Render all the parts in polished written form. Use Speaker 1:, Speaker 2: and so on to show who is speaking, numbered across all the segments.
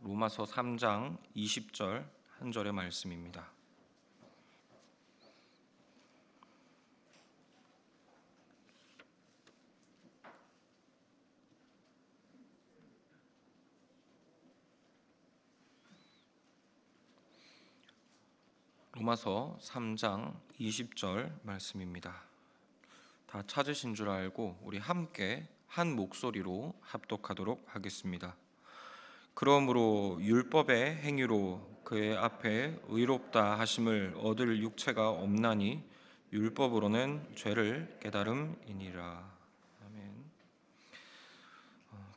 Speaker 1: 로마서 3장 20절 한 절의 말씀입니다. 로마서 3장 20절 말씀입니다. 다 찾으신 줄 알고 우리 함께 한 목소리로 합독하도록 하겠습니다. 그러므로 율법의 행위로 그의 앞에 의롭다 하심을 얻을 육체가 없나니 율법으로는 죄를 깨달음이니라. 아멘.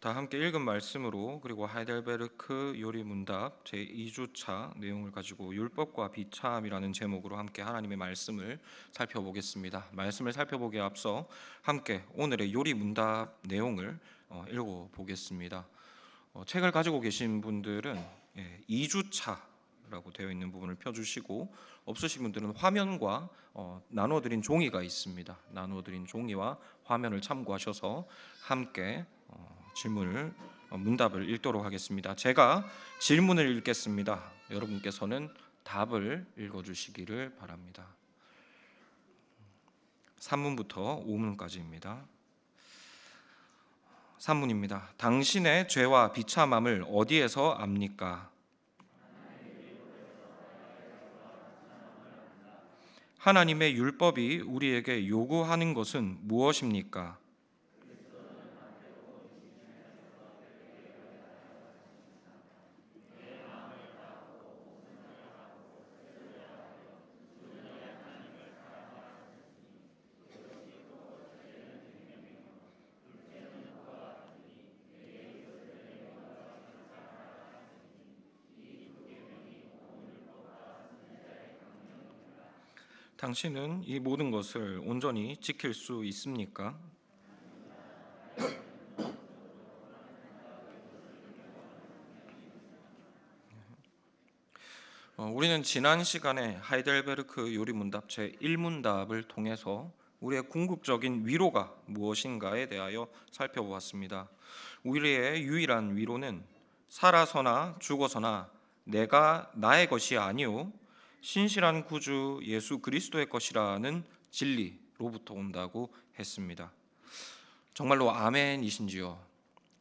Speaker 1: 다 함께 읽은 말씀으로 그리고 하이델베르크 요리문답 제2주차 내용을 가지고 율법과 비참이라는 제목으로 함께 하나님의 말씀을 살펴보겠습니다. 말씀을 살펴보기에 앞서 함께 오늘의 요리문답 내용을 읽어보겠습니다. 책을 가지고 계신 분들은 2주차라고 되어 있는 부분을 펴주시고, 없으신 분들은 화면과 나누어드린 종이가 있습니다. 나누어드린 종이와 화면을 참고하셔서 함께 문답을 읽도록 하겠습니다. 제가 질문을 읽겠습니다. 여러분께서는 답을 읽어주시기를 바랍니다. 3문부터 5문까지입니다. 3문입니다. 당신의 죄와 비참함을 어디에서 압니까? 하나님의 율법이 우리에게 요구하는 것은 무엇입니까? 당신은 이 모든 것을 온전히 지킬 수 있습니까? 우리는 지난 시간에 하이델베르크 요리문답 제1문답을 통해서 우리의 궁극적인 위로가 무엇인가에 대하여 살펴보았습니다. 우리의 유일한 위로는 살아서나 죽어서나 내가 나의 것이 아니오 신실한 구주 예수 그리스도의 것이라는 진리로부터 온다고 했습니다. 정말로 아멘이신지요?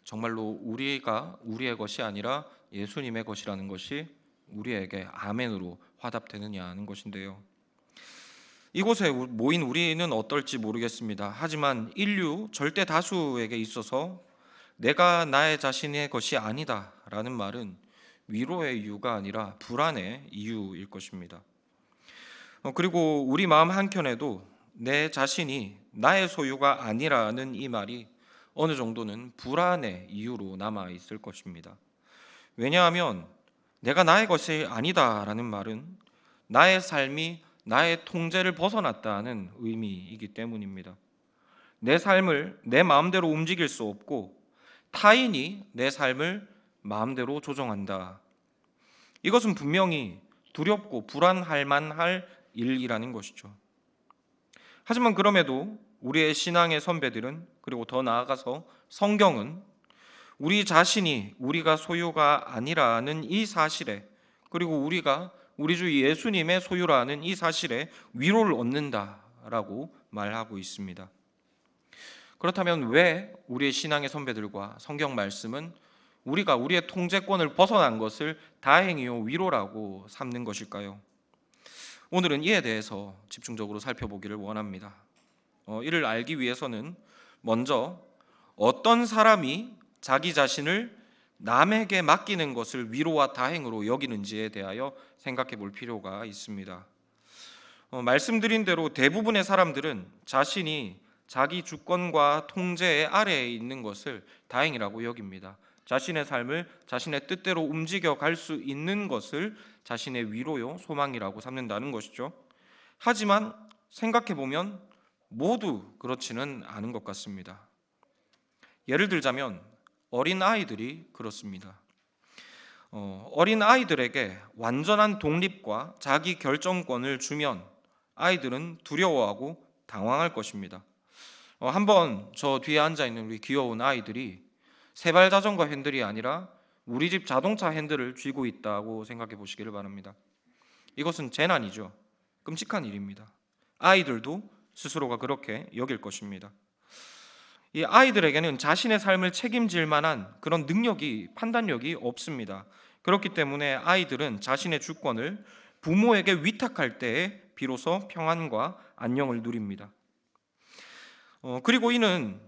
Speaker 1: 정말로 우리가 우리의 것이 아니라 예수님의 것이라는 것이 우리에게 아멘으로 화답되느냐 하는 것인데요. 이곳에 모인 우리는 어떨지 모르겠습니다. 하지만 인류 절대 다수에게 있어서 내가 나의 자신의 것이 아니다 라는 말은 위로의 이유가 아니라 불안의 이유일 것입니다. 그리고 우리 마음 한켠에도 내 자신이 나의 소유가 아니라는 이 말이 어느 정도는 불안의 이유로 남아 있을 것입니다. 왜냐하면 내가 나의 것이 아니다라는 말은 나의 삶이 나의 통제를 벗어났다는 의미이기 때문입니다. 내 삶을 내 마음대로 움직일 수 없고 타인이 내 삶을 마음대로 조정한다. 이것은 분명히 두렵고 불안할 만할 일이라는 것이죠. 하지만 그럼에도 우리의 신앙의 선배들은, 그리고 더 나아가서 성경은 우리 자신이 우리가 소유가 아니라는 이 사실에, 그리고 우리가 우리 주 예수님의 소유라는 이 사실에 위로를 얻는다라고 말하고 있습니다. 그렇다면 왜 우리의 신앙의 선배들과 성경 말씀은 우리가 우리의 통제권을 벗어난 것을 다행이요 위로라고 삼는 것일까요? 오늘은 이에 대해서 집중적으로 살펴보기를 원합니다. 이를 알기 위해서는 먼저 어떤 사람이 자기 자신을 남에게 맡기는 것을 위로와 다행으로 여기는지에 대하여 생각해 볼 필요가 있습니다. 말씀드린 대로 대부분의 사람들은 자신이 자기 주권과 통제의 아래에 있는 것을 다행이라고 여깁니다. 자신의 삶을 자신의 뜻대로 움직여 갈 수 있는 것을 자신의 위로요 소망이라고 삼는다는 것이죠. 하지만 생각해 보면 모두 그렇지는 않은 것 같습니다. 예를 들자면 어린 아이들이 그렇습니다. 어린 아이들에게 완전한 독립과 자기 결정권을 주면 아이들은 두려워하고 당황할 것입니다. 한번 저 뒤에 앉아 있는 우리 귀여운 아이들이 세발 자전거 핸들이 아니라 우리 집 자동차 핸들을 쥐고 있다고 생각해 보시기를 바랍니다. 이것은 재난이죠. 끔찍한 일입니다. 아이들도 스스로가 그렇게 여길 것입니다. 이 아이들에게는 자신의 삶을 책임질 만한 그런 능력이, 판단력이 없습니다. 그렇기 때문에 아이들은 자신의 주권을 부모에게 위탁할 때에 비로소 평안과 안녕을 누립니다. 그리고 이는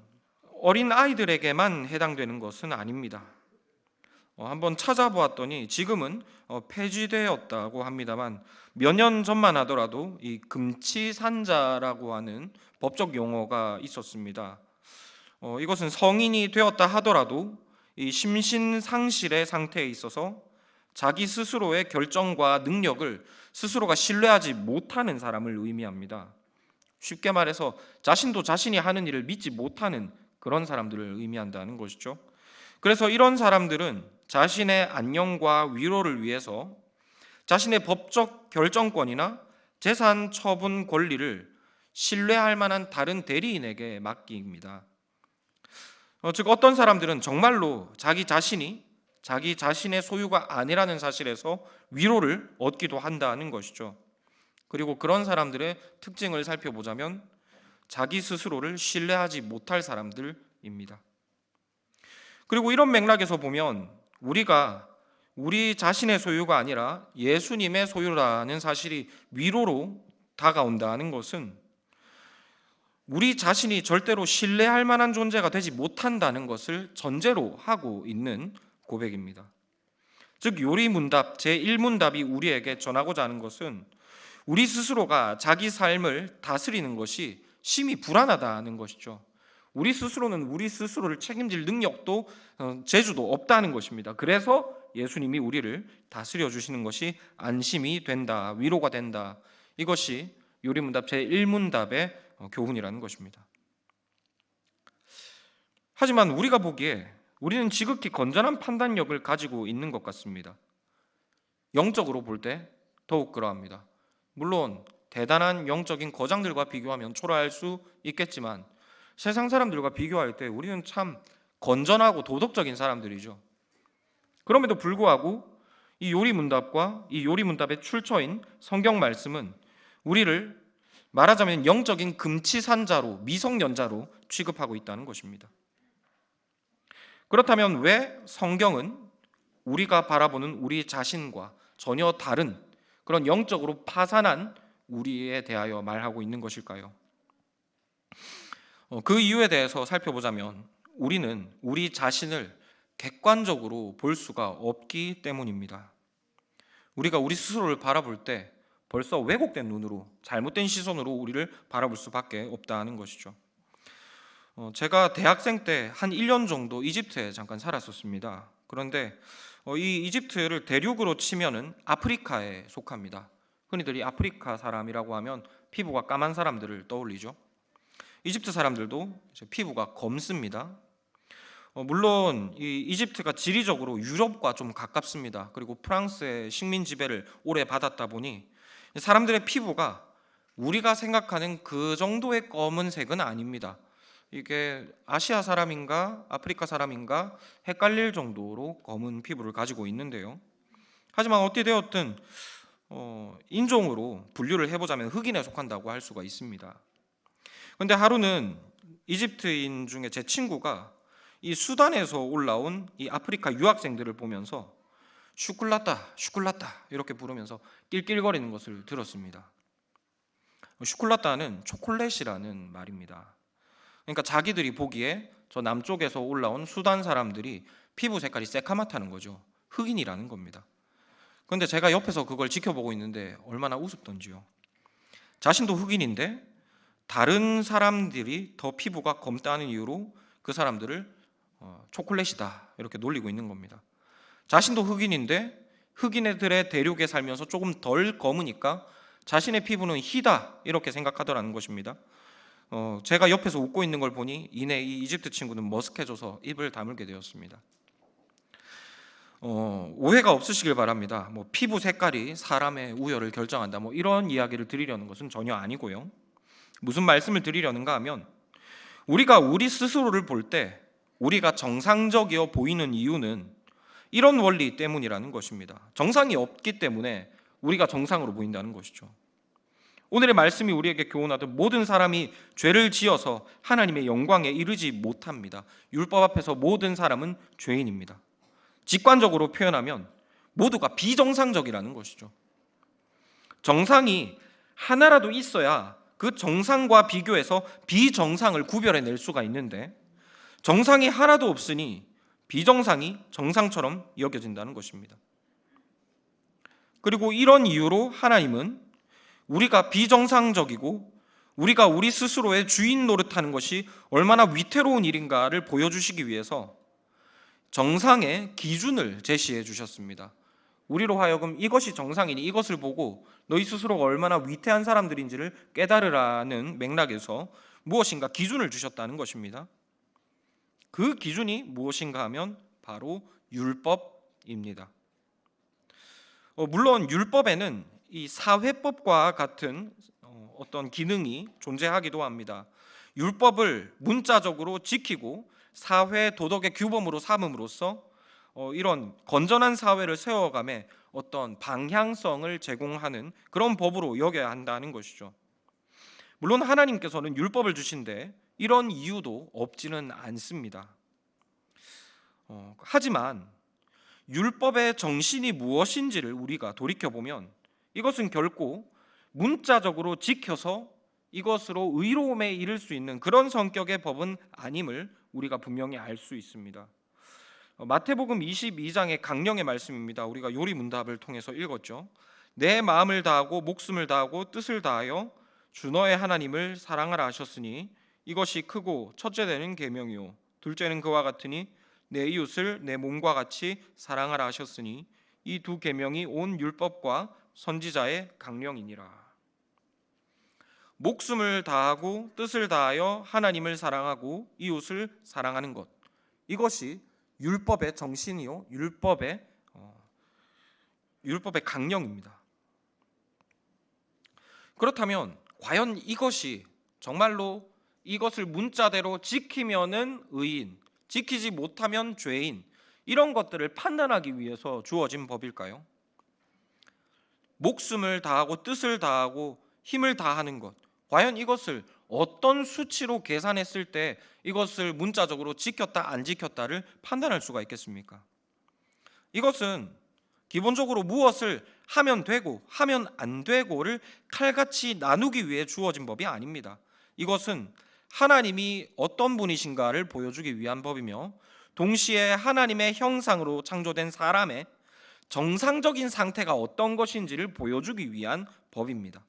Speaker 1: 어린 아이들에게만 해당되는 것은 아닙니다. 한번 찾아보았더니 지금은 폐지되었다고 합니다만 몇 년 전만 하더라도 이 금치산자라고 하는 법적 용어가 있었습니다. 이것은 성인이 되었다 하더라도 이 심신상실의 상태에 있어서 자기 스스로의 결정과 능력을 스스로가 신뢰하지 못하는 사람을 의미합니다. 쉽게 말해서 자신도 자신이 하는 일을 믿지 못하는 그런 사람들을 의미한다는 것이죠. 그래서 이런 사람들은 자신의 안녕과 위로를 위해서 자신의 법적 결정권이나 재산 처분 권리를 신뢰할 만한 다른 대리인에게 맡깁니다. 즉 어떤 사람들은 정말로 자기 자신이 자기 자신의 소유가 아니라는 사실에서 위로를 얻기도 한다는 것이죠. 그리고 그런 사람들의 특징을 살펴보자면 자기 스스로를 신뢰하지 못할 사람들입니다. 그리고 이런 맥락에서 보면 우리가 우리 자신의 소유가 아니라 예수님의 소유라는 사실이 위로로 다가온다는 것은 우리 자신이 절대로 신뢰할 만한 존재가 되지 못한다는 것을 전제로 하고 있는 고백입니다. 즉 요리문답 제1문답이 우리에게 전하고자 하는 것은 우리 스스로가 자기 삶을 다스리는 것이 심히 불안하다는 것이죠. 우리 스스로는 우리 스스로를 책임질 능력도 재주도 없다는 것입니다. 그래서 예수님이 우리를 다스려 주시는 것이 안심이 된다, 위로가 된다. 이것이 요리문답 제1문답의 교훈이라는 것입니다. 하지만 우리가 보기에 우리는 지극히 건전한 판단력을 가지고 있는 것 같습니다. 영적으로 볼 때 더욱 그러합니다. 물론 대단한 영적인 거장들과 비교하면 초라할 수 있겠지만 세상 사람들과 비교할 때 우리는 참 건전하고 도덕적인 사람들이죠. 그럼에도 불구하고 이 요리문답과 이 요리문답의 출처인 성경 말씀은 우리를 말하자면 영적인 금치산자로, 미성년자로 취급하고 있다는 것입니다. 그렇다면 왜 성경은 우리가 바라보는 우리 자신과 전혀 다른 그런 영적으로 파산한 우리에 대하여 말하고 있는 것일까요? 그 이유에 대해서 살펴보자면 우리는 우리 자신을 객관적으로 볼 수가 없기 때문입니다. 우리가 우리 스스로를 바라볼 때 벌써 왜곡된 눈으로, 잘못된 시선으로 우리를 바라볼 수밖에 없다는 것이죠. 제가 대학생 때 한 1년 정도 이집트에 잠깐 살았었습니다. 그런데 이 이집트를 대륙으로 치면은 아프리카에 속합니다. 흔히들 이 아프리카 사람이라고 하면 피부가 까만 사람들을 떠올리죠. 이집트 사람들도 피부가 검습니다. 물론 이 이집트가 지리적으로 유럽과 좀 가깝습니다. 그리고 프랑스의 식민 지배를 오래 받았다 보니 사람들의 피부가 우리가 생각하는 그 정도의 검은색은 아닙니다. 이게 아시아 사람인가 아프리카 사람인가 헷갈릴 정도로 검은 피부를 가지고 있는데요. 하지만 어찌 되었든 인종으로 분류를 해보자면 흑인에 속한다고 할 수가 있습니다. 그런데 하루는 이집트인 중에 제 친구가 이 수단에서 올라온 이 아프리카 유학생들을 보면서 슈쿨라따 이렇게 부르면서 낄낄거리는 것을 들었습니다. 슈쿨라따는 초콜릿이라는 말입니다. 그러니까 자기들이 보기에 저 남쪽에서 올라온 수단 사람들이 피부 색깔이 새카맣다는 거죠. 흑인이라는 겁니다. 그런데 제가 옆에서 그걸 지켜보고 있는데 얼마나 우습던지요. 자신도 흑인인데 다른 사람들이 더 피부가 검다는 이유로 그 사람들을 초콜릿이다 이렇게 놀리고 있는 겁니다. 자신도 흑인인데 흑인들의 대륙에 살면서 조금 덜 검으니까 자신의 피부는 희다 이렇게 생각하더라는 것입니다. 제가 옆에서 웃고 있는 걸 보니 이내 이 이집트 친구는 머쓱해져서 입을 다물게 되었습니다. 오해가 없으시길 바랍니다. 피부 색깔이 사람의 우열을 결정한다 이런 이야기를 드리려는 것은 전혀 아니고요. 무슨 말씀을 드리려는가 하면 우리가 우리 스스로를 볼 때 우리가 정상적이어 보이는 이유는 이런 원리 때문이라는 것입니다. 정상이 없기 때문에 우리가 정상으로 보인다는 것이죠. 오늘의 말씀이 우리에게 교훈하듯 모든 사람이 죄를 지어서 하나님의 영광에 이르지 못합니다. 율법 앞에서 모든 사람은 죄인입니다. 직관적으로 표현하면 모두가 비정상적이라는 것이죠. 정상이 하나라도 있어야 그 정상과 비교해서 비정상을 구별해낼 수가 있는데, 정상이 하나도 없으니 비정상이 정상처럼 여겨진다는 것입니다. 그리고 이런 이유로 하나님은 우리가 비정상적이고 우리가 우리 스스로의 주인 노릇하는 것이 얼마나 위태로운 일인가를 보여주시기 위해서 정상의 기준을 제시해 주셨습니다. 우리로 하여금 이것이 정상이니 이것을 보고 너희 스스로가 얼마나 위태한 사람들인지를 깨달으라는 맥락에서 무엇인가 기준을 주셨다는 것입니다. 그 기준이 무엇인가 하면 바로 율법입니다. 물론 율법에는 이 사회법과 같은 어떤 기능이 존재하기도 합니다. 율법을 문자적으로 지키고 사회 도덕의 규범으로 삼음으로써 이런 건전한 사회를 세워감에 어떤 방향성을 제공하는 그런 법으로 여겨야 한다는 것이죠. 물론 하나님께서는 율법을 주신데 이런 이유도 없지는 않습니다. 하지만 율법의 정신이 무엇인지를 우리가 돌이켜보면 이것은 결코 문자적으로 지켜서 이것으로 의로움에 이를 수 있는 그런 성격의 법은 아님을 우리가 분명히 알 수 있습니다. 마태복음 22장의 강령의 말씀입니다. 우리가 요리문답을 통해서 읽었죠. 내 마음을 다하고 목숨을 다하고 뜻을 다하여 주 너의 하나님을 사랑하라 하셨으니 이것이 크고 첫째 되는 계명이요 둘째는 그와 같으니 내 이웃을 내 몸과 같이 사랑하라 하셨으니 이 두 계명이 온 율법과 선지자의 강령이니라. 목숨을 다하고 뜻을 다하여 하나님을 사랑하고 이웃을 사랑하는 것, 이것이 율법의 정신이요 율법의 강령입니다. 그렇다면 과연 이것이 정말로 이것을 문자대로 지키면은 의인, 지키지 못하면 죄인, 이런 것들을 판단하기 위해서 주어진 법일까요? 목숨을 다하고 뜻을 다하고 힘을 다하는 것, 과연 이것을 어떤 수치로 계산했을 때 이것을 문자적으로 지켰다 안 지켰다를 판단할 수가 있겠습니까? 이것은 기본적으로 무엇을 하면 되고 하면 안 되고를 칼같이 나누기 위해 주어진 법이 아닙니다. 이것은 하나님이 어떤 분이신가를 보여주기 위한 법이며 동시에 하나님의 형상으로 창조된 사람의 정상적인 상태가 어떤 것인지를 보여주기 위한 법입니다.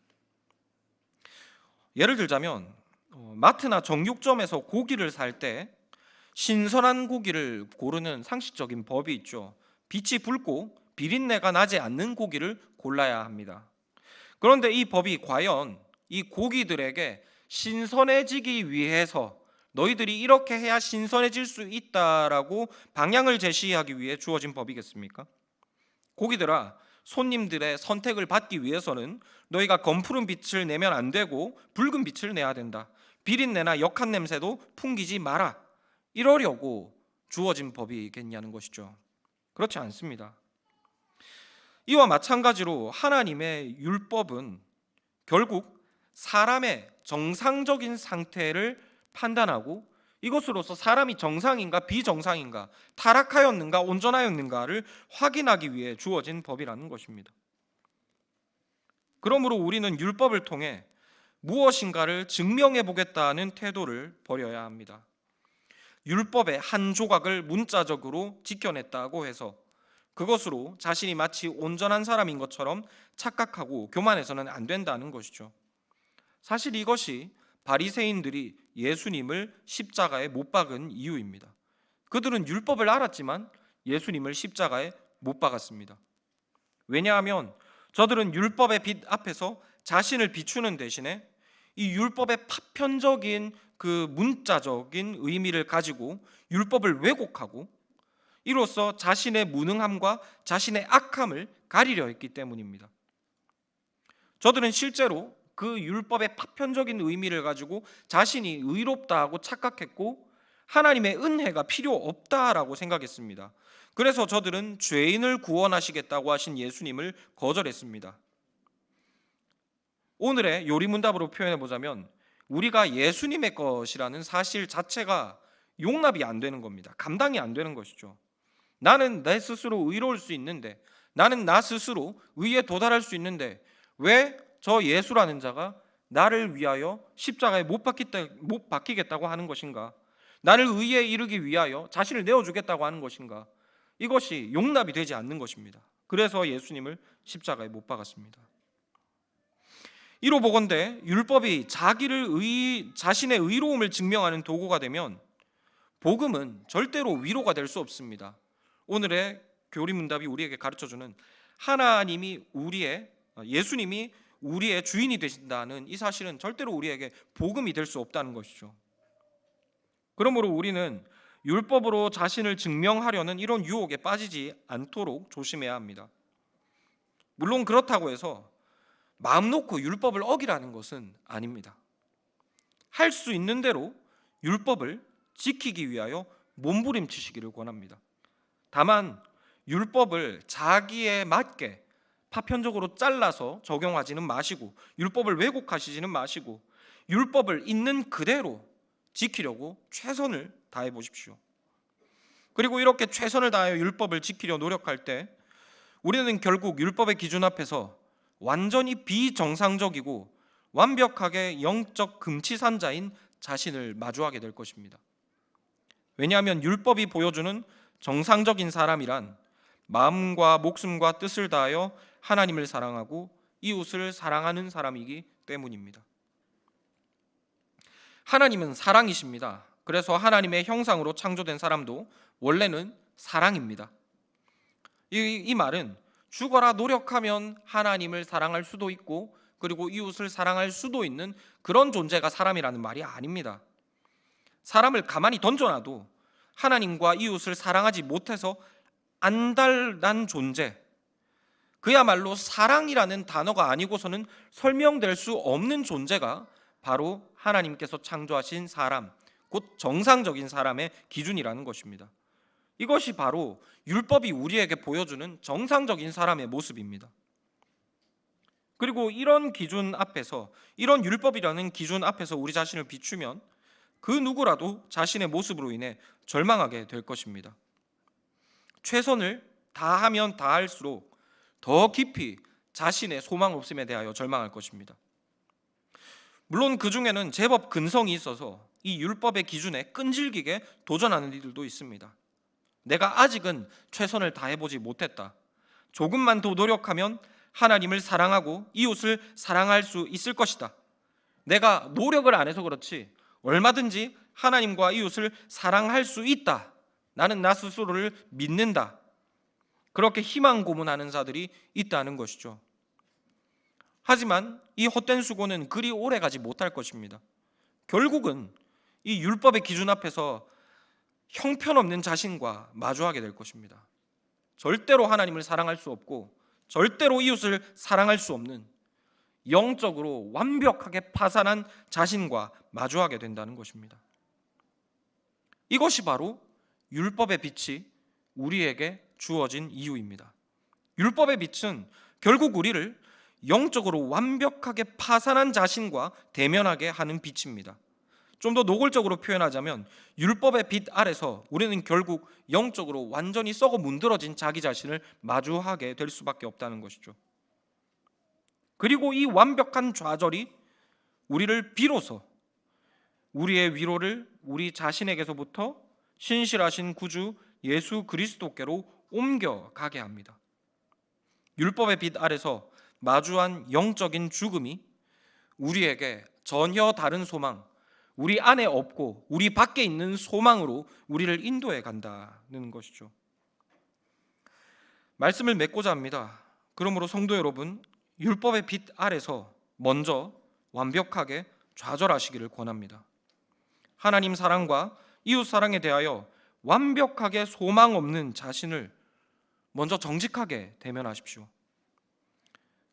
Speaker 1: 예를 들자면 마트나 정육점에서 고기를 살 때 신선한 고기를 고르는 상식적인 법이 있죠. 빛이 붉고 비린내가 나지 않는 고기를 골라야 합니다. 그런데 이 법이 과연 이 고기들에게 신선해지기 위해서 너희들이 이렇게 해야 신선해질 수 있다라고 방향을 제시하기 위해 주어진 법이겠습니까? 고기들아, 손님들의 선택을 받기 위해서는 너희가 검푸른 빛을 내면 안 되고 붉은 빛을 내야 된다. 비린내나 역한 냄새도 풍기지 마라. 이러려고 주어진 법이겠냐는 것이죠. 그렇지 않습니다. 이와 마찬가지로 하나님의 율법은 결국 사람의 정상적인 상태를 판단하고 이것으로서 사람이 정상인가 비정상인가, 타락하였는가 온전하였는가를 확인하기 위해 주어진 법이라는 것입니다. 그러므로 우리는 율법을 통해 무엇인가를 증명해 보겠다는 태도를 버려야 합니다. 율법의 한 조각을 문자적으로 지켜냈다고 해서 그것으로 자신이 마치 온전한 사람인 것처럼 착각하고 교만해서는 안 된다는 것이죠. 사실 이것이 바리새인들이 예수님을 십자가에 못 박은 이유입니다. 그들은 율법을 알았지만 예수님을 십자가에 못 박았습니다. 왜냐하면 저들은 율법의 빛 앞에서 자신을 비추는 대신에 이 율법의 파편적인 그 문자적인 의미를 가지고 율법을 왜곡하고 이로써 자신의 무능함과 자신의 악함을 가리려 했기 때문입니다. 저들은 실제로 그 율법의 파편적인 의미를 가지고 자신이 의롭다고 착각했고 하나님의 은혜가 필요 없다라고 생각했습니다. 그래서 저들은 죄인을 구원하시겠다고 하신 예수님을 거절했습니다. 오늘의 요리문답으로 표현해 보자면 우리가 예수님의 것이라는 사실 자체가 용납이 안 되는 겁니다. 감당이 안 되는 것이죠. 나는 내 스스로 의로울 수 있는데, 나는 나 스스로 의에 도달할 수 있는데 왜 저 예수라는 자가 나를 위하여 십자가에 못 박히겠다고 하는 것인가? 나를 의에 이르기 위하여 자신을 내어주겠다고 하는 것인가? 이것이 용납이 되지 않는 것입니다. 그래서 예수님을 십자가에 못 박았습니다. 이로 보건대 율법이 자신의 의로움을 증명하는 도구가 되면 복음은 절대로 위로가 될 수 없습니다. 오늘의 교리문답이 우리에게 가르쳐주는 예수님이 우리의 주인이 되신다는 이 사실은 절대로 우리에게 복음이 될 수 없다는 것이죠. 그러므로 우리는 율법으로 자신을 증명하려는 이런 유혹에 빠지지 않도록 조심해야 합니다. 물론 그렇다고 해서 마음 놓고 율법을 어기라는 것은 아닙니다. 할 수 있는 대로 율법을 지키기 위하여 몸부림치시기를 권합니다. 다만 율법을 자기에 맞게 파편적으로 잘라서 적용하지는 마시고, 율법을 왜곡하시지는 마시고, 율법을 있는 그대로 지키려고 최선을 다해 보십시오. 그리고 이렇게 최선을 다하여 율법을 지키려 노력할 때 우리는 결국 율법의 기준 앞에서 완전히 비정상적이고 완벽하게 영적 금치산자인 자신을 마주하게 될 것입니다. 왜냐하면 율법이 보여주는 정상적인 사람이란 마음과 목숨과 뜻을 다하여 하나님을 사랑하고 이웃을 사랑하는 사람이기 때문입니다. 하나님은 사랑이십니다. 그래서 하나님의 형상으로 창조된 사람도 원래는 사랑입니다. 이 말은 죽어라 노력하면 하나님을 사랑할 수도 있고 그리고 이웃을 사랑할 수도 있는 그런 존재가 사람이라는 말이 아닙니다. 사람을 가만히 던져놔도 하나님과 이웃을 사랑하지 못해서 안달난 존재, 그야말로 사랑이라는 단어가 아니고서는 설명될 수 없는 존재가 바로 하나님께서 창조하신 사람, 곧 정상적인 사람의 기준이라는 것입니다. 이것이 바로 율법이 우리에게 보여주는 정상적인 사람의 모습입니다. 그리고 이런 기준 앞에서, 이런 율법이라는 기준 앞에서 우리 자신을 비추면 그 누구라도 자신의 모습으로 인해 절망하게 될 것입니다. 최선을 다하면 다할수록 더 깊이 자신의 소망 없음에 대하여 절망할 것입니다. 물론 그 중에는 제법 근성이 있어서 이 율법의 기준에 끈질기게 도전하는 이들도 있습니다. 내가 아직은 최선을 다해보지 못했다. 조금만 더 노력하면 하나님을 사랑하고 이웃을 사랑할 수 있을 것이다. 내가 노력을 안 해서 그렇지 얼마든지 하나님과 이웃을 사랑할 수 있다. 나는 나 스스로를 믿는다. 그렇게 희망 고문하는 자들이 있다는 것이죠. 하지만 이 헛된 수고는 그리 오래 가지 못할 것입니다. 결국은 이 율법의 기준 앞에서 형편없는 자신과 마주하게 될 것입니다. 절대로 하나님을 사랑할 수 없고 절대로 이웃을 사랑할 수 없는 영적으로 완벽하게 파산한 자신과 마주하게 된다는 것입니다. 이것이 바로 율법의 빛이 우리에게 주어진 이유입니다. 율법의 빛은 결국 우리를 영적으로 완벽하게 파산한 자신과 대면하게 하는 빛입니다. 좀 더 노골적으로 표현하자면 율법의 빛 아래서 우리는 결국 영적으로 완전히 썩어 문드러진 자기 자신을 마주하게 될 수밖에 없다는 것이죠. 그리고 이 완벽한 좌절이 우리를 비로소 우리의 위로를 우리 자신에게서부터 신실하신 구주 예수 그리스도께로 옮겨가게 합니다. 율법의 빛 아래서 마주한 영적인 죽음이 우리에게 전혀 다른 소망, 우리 안에 없고 우리 밖에 있는 소망으로 우리를 인도해 간다는 것이죠. 말씀을 맺고자 합니다. 그러므로 성도 여러분, 율법의 빛 아래서 먼저 완벽하게 좌절하시기를 권합니다. 하나님 사랑과 이웃 사랑에 대하여 완벽하게 소망 없는 자신을 먼저 정직하게 대면하십시오.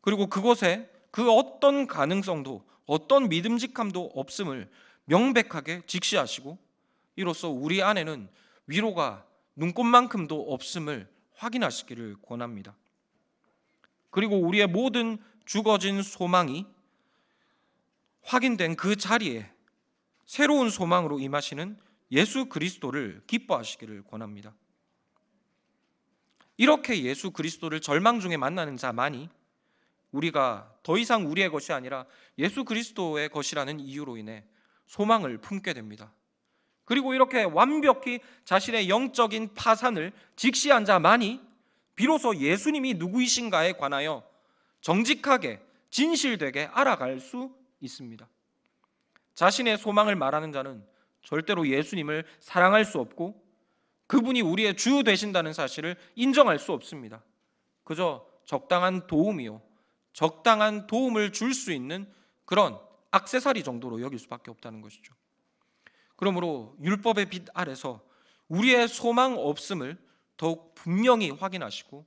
Speaker 1: 그리고 그곳에 그 어떤 가능성도 어떤 믿음직함도 없음을 명백하게 직시하시고 이로써 우리 안에는 위로가 눈꼽만큼도 없음을 확인하시기를 권합니다. 그리고 우리의 모든 죽어진 소망이 확인된 그 자리에 새로운 소망으로 임하시는 예수 그리스도를 기뻐하시기를 권합니다. 이렇게 예수 그리스도를 절망 중에 만나는 자만이 우리가 더 이상 우리의 것이 아니라 예수 그리스도의 것이라는 이유로 인해 소망을 품게 됩니다. 그리고 이렇게 완벽히 자신의 영적인 파산을 직시한 자만이 비로소 예수님이 누구이신가에 관하여 정직하게 진실되게 알아갈 수 있습니다. 자신의 소망을 말하는 자는 절대로 예수님을 사랑할 수 없고 그분이 우리의 주 되신다는 사실을 인정할 수 없습니다. 그저 적당한 도움이요, 적당한 도움을 줄 수 있는 그런 액세서리 정도로 여길 수밖에 없다는 것이죠. 그러므로 율법의 빛 아래서 우리의 소망 없음을 더욱 분명히 확인하시고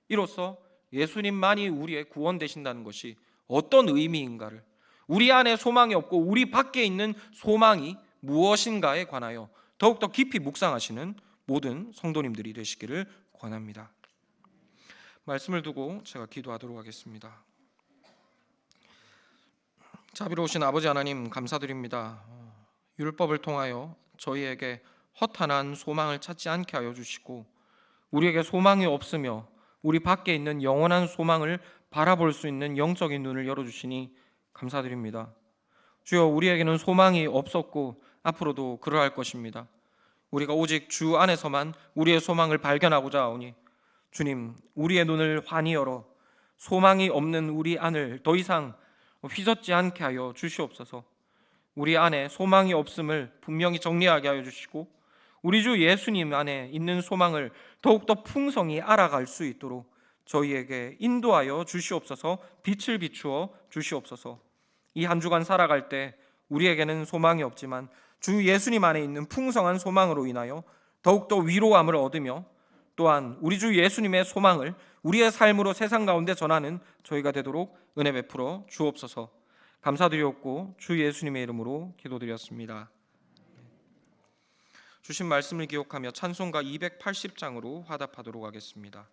Speaker 1: 이로써 예수님만이 우리의 구원 되신다는 것이 어떤 의미인가를, 우리 안에 소망이 없고 우리 밖에 있는 소망이 무엇인가에 관하여 더욱더 깊이 묵상하시는 모든 성도님들이 되시기를 권합니다. 말씀을 두고 제가 기도하도록 하겠습니다. 자비로우신 아버지 하나님, 감사드립니다. 율법을 통하여 저희에게 허탄한 소망을 찾지 않게 하여 주시고 우리에게 소망이 없으며 우리 밖에 있는 영원한 소망을 바라볼 수 있는 영적인 눈을 열어주시니 감사드립니다. 주여, 우리에게는 소망이 없었고 앞으로도 그러할 것입니다. 우리가 오직 주 안에서만 우리의 소망을 발견하고자 하오니 주님, 우리의 눈을 환히 열어 소망이 없는 우리 안을 더 이상 휘젓지 않게 하여 주시옵소서. 우리 안에 소망이 없음을 분명히 정리하게 하여 주시고 우리 주 예수님 안에 있는 소망을 더욱더 풍성히 알아갈 수 있도록 저희에게 인도하여 주시옵소서. 빛을 비추어 주시옵소서. 이 한 주간 살아갈 때 우리에게는 소망이 없지만 주 예수님 안에 있는 풍성한 소망으로 인하여 더욱더 위로함을 얻으며 또한 우리 주 예수님의 소망을 우리의 삶으로 세상 가운데 전하는 저희가 되도록 은혜 베풀어 주옵소서. 감사드리옵고 주 예수님의 이름으로 기도드렸습니다. 주신 말씀을 기억하며 찬송가 280장으로 화답하도록 하겠습니다.